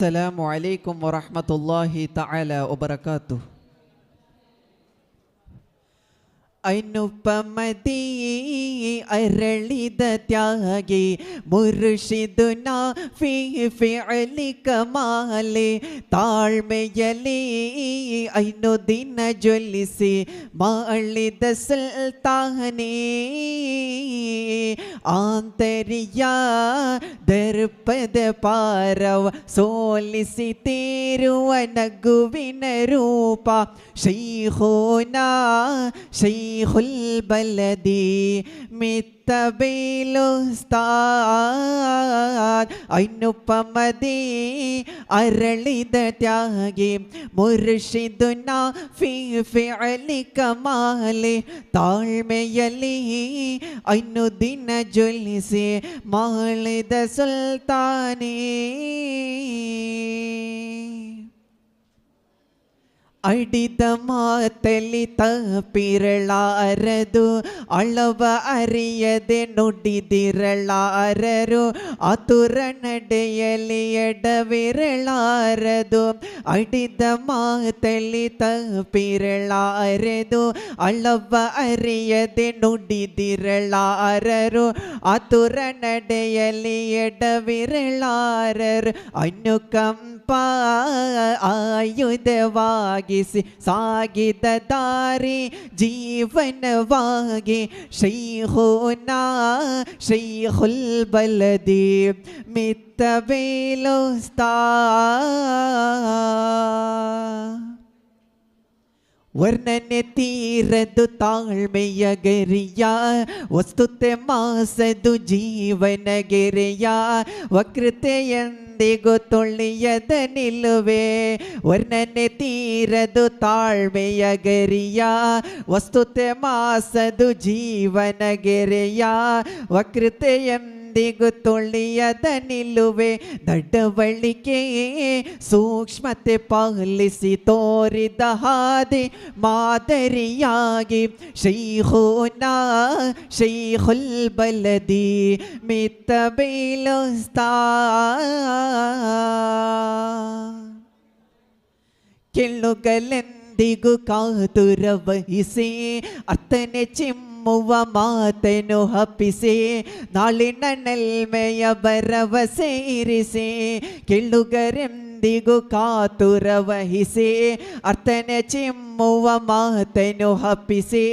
السلام عليكم ورحمة الله تعالى وبركاته. ಐನುಪಮದಿ ಅರಳಿದ ತ್ಯಾಗಿ ಮುರ್ಷಿದುನ ಫಿ ಫಿಅಲಿ ಕಮಾಲೆ ತಾಳ್ಮೆಯಲ್ಲಿ ಐನು ದಿನ ಜ್ವಲಿಸಿ ಮಾಡಿದ ಸುಲ್ತಾನೇ ಆಂತರ್ಯ ದರ್ಪದ ಪಾರವ ಸೋಲಿಸಿ ತೀರುವ ನಗುವಿನ ರೂಪ ಶೈಖುನಾ ಶೈಖುಲ್ ಬಲದಿ ಮಿತ್ತಬೈಲ್ ಉಸ್ತಾದ್ ಐನುಪಮದಿ ಅರಳಿದ ತ್ಯಾಗಿ ಮುರ್ಷಿದುನ ಫಿ ಫಿಅಲಿ ಕಮಾಲೆ ತಾಳ್ಮೆಯಲ್ಲಿ ಐನು ದಿನ ಜ್ವಲಿಸಿ ಮಾಡಿದ ಸುಲ್ತಾನೇ ಅಡಿದ ಮಾತಲ್ಲಿ ತಪ್ಪಿರಲಾರದು ಅಳವ ಅರಿಯದೆ ನುಡಿದಿರಲಾರರು ಆತುರ ನಡೆಯಲಿ ಎಡವಿರಲಾರದು ಅಡಿದ ಮಾತಲ್ಲಿ ತಪ್ಪಿರಲಾರದು ಅಳವ ಅರಿಯದೆ ನುಡಿದಿರಲಾರರು ಆತುರ ನಡೆಯಲಿ ಎಡವಿರಲಾರರು ಅನುಕಂಪ ಆಯುಧವಾಗಿ ಸಾಗಿದ ದಾರಿ ಜೀವನವಾಗಿ ಶೈಖುನಾ ಶೈಖುಲ್ ಬಲದಿ ಮಿತ್ತಬೈಲ್ ಉಸ್ತಾದ್ ವರ್ಣನೆ ತೀರದು ತಾಳ್ಮೆಯ ಗೆರೆಯ ವಸ್ತುತೆ ಮಾಸದು ಜೀವನ ಗೆರೆಯ ವಕ್ರತೆಯೆಂದಿಗೂ ತೊಳೆಯದ ನಿಲುವೆ ವರ್ಣನೆ ತೀರದು ತಾಳ್ಮೆಯ ಗೆರೆಯ ವಸ್ತುತೆ ಮಾಸದು ಜೀವನ ಗೆರೆಯ ವಕ್ರತೆಯೆಂದಿಗೂ ತೊಳೆಯದ ನಿಲುವೆ ನಡವಳಿಕೆ ಸೂಕ್ಷ್ಮತೆ ಪಾಲಿಸಿ ತೋರಿದ ಹಾದಿ ಮಾದರಿಯಾಗಿ ಶೈಖುನಾ ಶೈಖುಲ್ ಬಲದಿ ಮಿತ್ತಬೈಲ್ ಉಸ್ತಾದ್ ಕೆಳುಗಲೆಂದಿಗೂ ಕಾತುರ ವಹಿಸಿ ಅರ್ಥನೆ ಚಿಮ್ಮುವ ಮಾತನ್ನು ಹಪ್ಪಿಸಿ ನಾಳಿನ ನೆಲ್ಮೆಯ ಭರವಸೆ ಇರಿಸಿ ಕೆಳುಗರೆಂದಿಗೂ ಕಾತುರ ವಹಿಸಿ ಅರ್ಥನೆ ಚಿಮ್ಮುವ ಮಾತನ್ನು ಹಪ್ಪಿಸಿ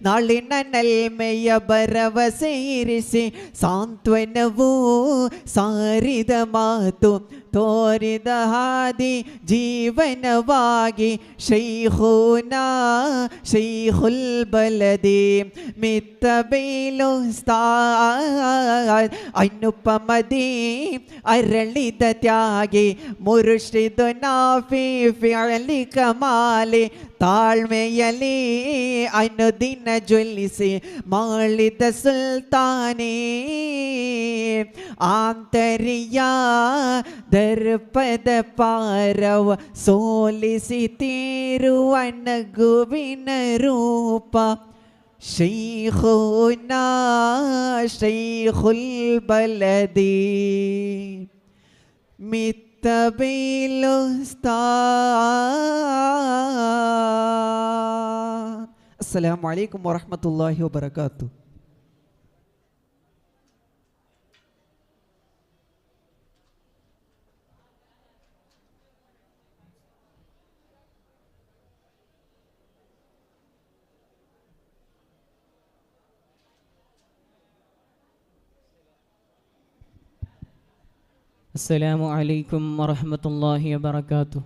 ನಾಳಿನ ನೆಲ್ಮೆಯ ಭರವಸೆ ಇರಿಸಿ ಸಾಂತ್ವನವು ಸಾರಿದ ಮಾತು ತೋರಿದ ಹಾದಿ ಜೀವನವಾಗಿ ಶೈಖುನಾ ಶೈಖುಲ್ ಬಲದಿ ಮಿತ್ತಬೈಲ್ ಉಸ್ತಾದ್ ಐನುಪಮದಿ ಅರಳಿದ ತ್ಯಾಗಿ ಮುರ್ಷಿದುನಾ ಫಿ ಫಿಅಲಿ ಕಮಾಲೆ ತಾಳ್ಮೆಯಲ್ಲಿ ಐನು ದಿನ ಜ್ವಲಿಸಿ ಮಾಡಿದ ಸುಲ್ತಾನೇ ಆಂತರ್ಯ ದರ್ಪದ ಪಾರವ ಸೋಲಿಸಿ ತೀರುವ ನಗುವಿನ ರೂಪ ಶೈಖುನಾ ಶೈಖುಲ್ ಬಲದಿ ಮಿತ್ತಬೈಲ್ ಉಸ್ತಾದ್. ಅಸ್ಸಲಾಮು ಅಲೈಕುಂ ವರಹ್ಮತುಲ್ಲಾಹಿ ವಬರಕಾತು. അസ്സലാമു അലൈക്കും വറഹ്മത്തുള്ളാഹി വബറകാതുഹു.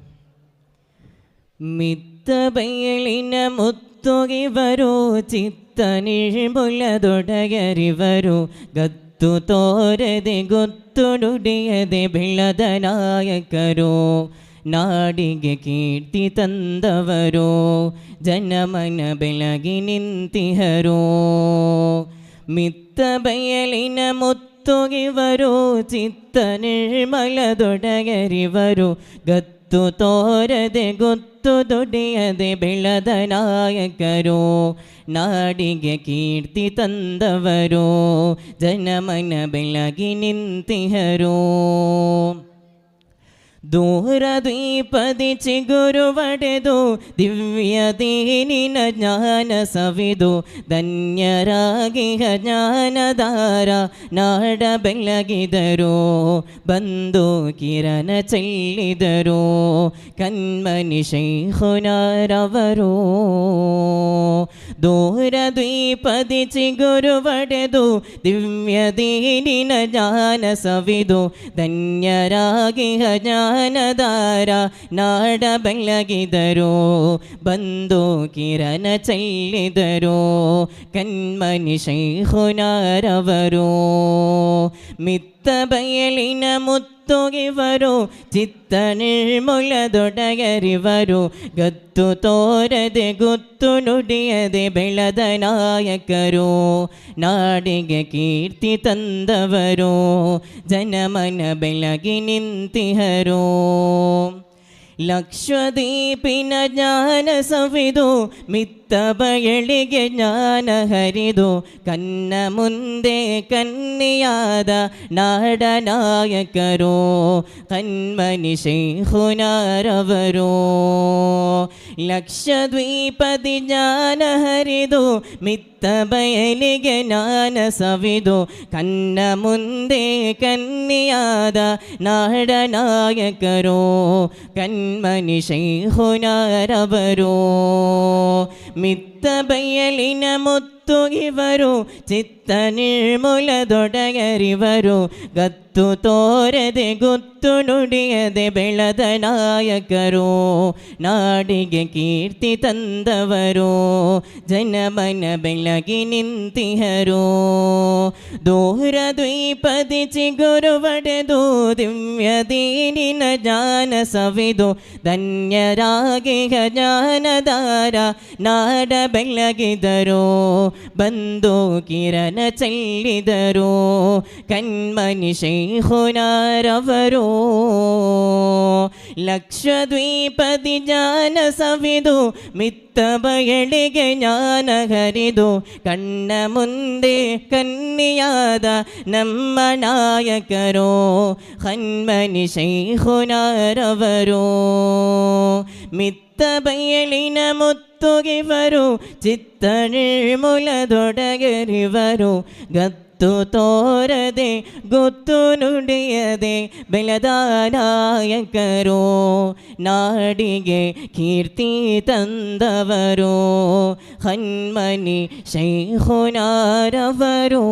മിത്തബയലിന മുത്തുകിവരു ചിത്തനിഴ്മുലതൊടകരിവരു ಗತ್ತು ತೋರದೆ ಗೊತ್ತುಡುಡಿಯದೆ ಬೆಳೆದ ನಾಯಕರು ನಾಡಿಗೆ ಕೀರ್ತಿ ತಂದವರು ಜನಮನ ಬೆಳಗಿ ನಿಂತಿಹರು ಮಿತ್ತ ಬಯಲಿನ ಮುತ್ತುಗಿವರು ಚಿತ್ತ ನಿರ್ಮಲದೊಡಗರಿವರು ಗತ್ತು ತೋರದೆ ಗೊತ್ತು ದುಡಿಯದೆ ಬೆಳೆದ ನಾಯಕರು ನಾಡಿಗೆ ಕೀರ್ತಿ ತಂದವರು ಜನಮನ ಬೆಳಗಿ ನಿಂತಿಹರು ದೂರದ್ವೀಪದಿ ಚಿಗುರುವಡೆದು ದಿವ್ಯದೀನಿನ ಜ್ಞಾನ ಸವಿದು ಧನ್ಯರಾಗಿಹ ಜ್ಞಾನದಾರ ನಾಡ ಬೆಳಗಿದರು ಬಂದು ಕಿರಣ ಚೆಲ್ಲಿದರು ಕಣ್ಮನಿ ಶೈಖುನಾರವರು ದೂರದ್ವೀಪದಿ ಚಿಗುರುವಡೆದು ದಿವ್ಯದೀನಿನ ಜ್ಞಾನ ಸವಿದು ಧನ್ಯರಾಗಿಹ ಜ್ಞಾನದಾರ ನಾಡ ಬೆಳಗಿದರು ಬಂದು ಕಿರಣ ಚೆಲ್ಲಿದರು ಕಣ್ಮನಿ ಶೈಖುನಾರವರು ಮಿತ್ತ ಬಯಲಿನ ಮುತ್ತುಗಿವರು ಚಿತ್ತ ನಿರ್ಮೂಲದೊಡಗರಿವರು ಗತ್ತು ತೋರದೆ ಗುತ್ತು ನುಡಿಯದೆ ಬೆಳೆದ ನಾಯಕರು ನಾಡಿಗೆ ಕೀರ್ತಿ ತಂದವರು ಜನಮನ ಬೆಳಗಿ ನಿಂತಿಹರು ಲಕ್ಷದೀಪಿನ ಜ್ಞಾನ ಸವಿದು ಮಿತ್ತ ಬಯಲಿಗೆ ಜ್ಞಾನ ಹರಿದು ಕನ್ನ ಮುಂದೆ ಕನ್ನಿಯಾದ ನಾಡ ನಾಯಕರು ಕಣ್ಮನಿ ಶೈಖುನಾರವರು ಲಕ್ಷದ್ವೀಪದಿ ಜ್ಞಾನ ಹರಿದು ಮಿತ್ತ ಬಯಲಿಗೆ ಜ್ಞಾನ ಸವಿದು ಕನ್ನ ಮುಂದೆ ಕನ್ನಿಯಾದ ನಾಡ ನಾಯಕರು ಕಣ್ಮನಿ ಶೈಖುನಾರವರು ಮಿತ್ತ ಬಯಲಿನ ಮುತ್ತುಗಿವರು ಚಿತ್ತ ನಿರ್ಮೂಲದೊಡಗರಿವರು ಗತ್ತು ತೋರದೆ ಗುತ್ತು ನುಡಿಯದೆ ಬೆಳೆದ ನಾಯಕರು ನಾಡಿಗೆ ಕೀರ್ತಿ ತಂದವರು ಜನಮನ ಬೆಳಗಿ ನಿಂತಿಹರು ದೂರದ್ವೀಪದಿ ಚಿಗುರುವಡೆದು ದಿವ್ಯದೀನಿನ ಜ್ಞಾನ ಸವಿದು ಧನ್ಯರಾಗಿಹ ಜ್ಞಾನದಾರ ನಾಡ ಬೆಳಗಿದರು ಬಂದು ಕಿರಣ ಚೆಲ್ಲಿದರು ಕಣ್ಮನಿ ಶೈಖುನಾರವರು ಲಕ್ಷದ್ವೀಪದಿ ಜ್ಞಾನ ಸವಿದು ಮಿತ್ತ ಬಯಲಿಗೆ ಜ್ಞಾನ ಹರಿದು ಕಣ್ಣ ಮುಂದೆ ಕನ್ನಿಯಾದ ನಮ್ಮ ನಾಯಕರು ಕಣ್ಮನಿ ಶೈಖುನಾರವರು ಮಿತ್ತ ಬಯಲಿನ ಮುತ್ತುಗಿವರು ಚಿತ್ತ ನಿರ್ಮೂಲದೊಡಗರಿವರು ಗತ್ತು ತೋರದೆ ಗೊತ್ತು ನುಡಿಯದೆ ಬೆಳೆದ ನಾಯಕರು ನಾಡಿಗೆ ಕೀರ್ತಿ ತಂದವರು ಕಣ್ಮನಿ ಶೈಖುನಾರವರು.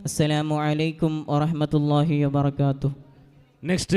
ಅಸ್ಸಲಾಮು ಅಲೈಕುಂ ವರಹಮತುಲ್ಲಾಹಿ ವಬರಕಾತುಹು. ನೆಕ್ಸ್ಟ್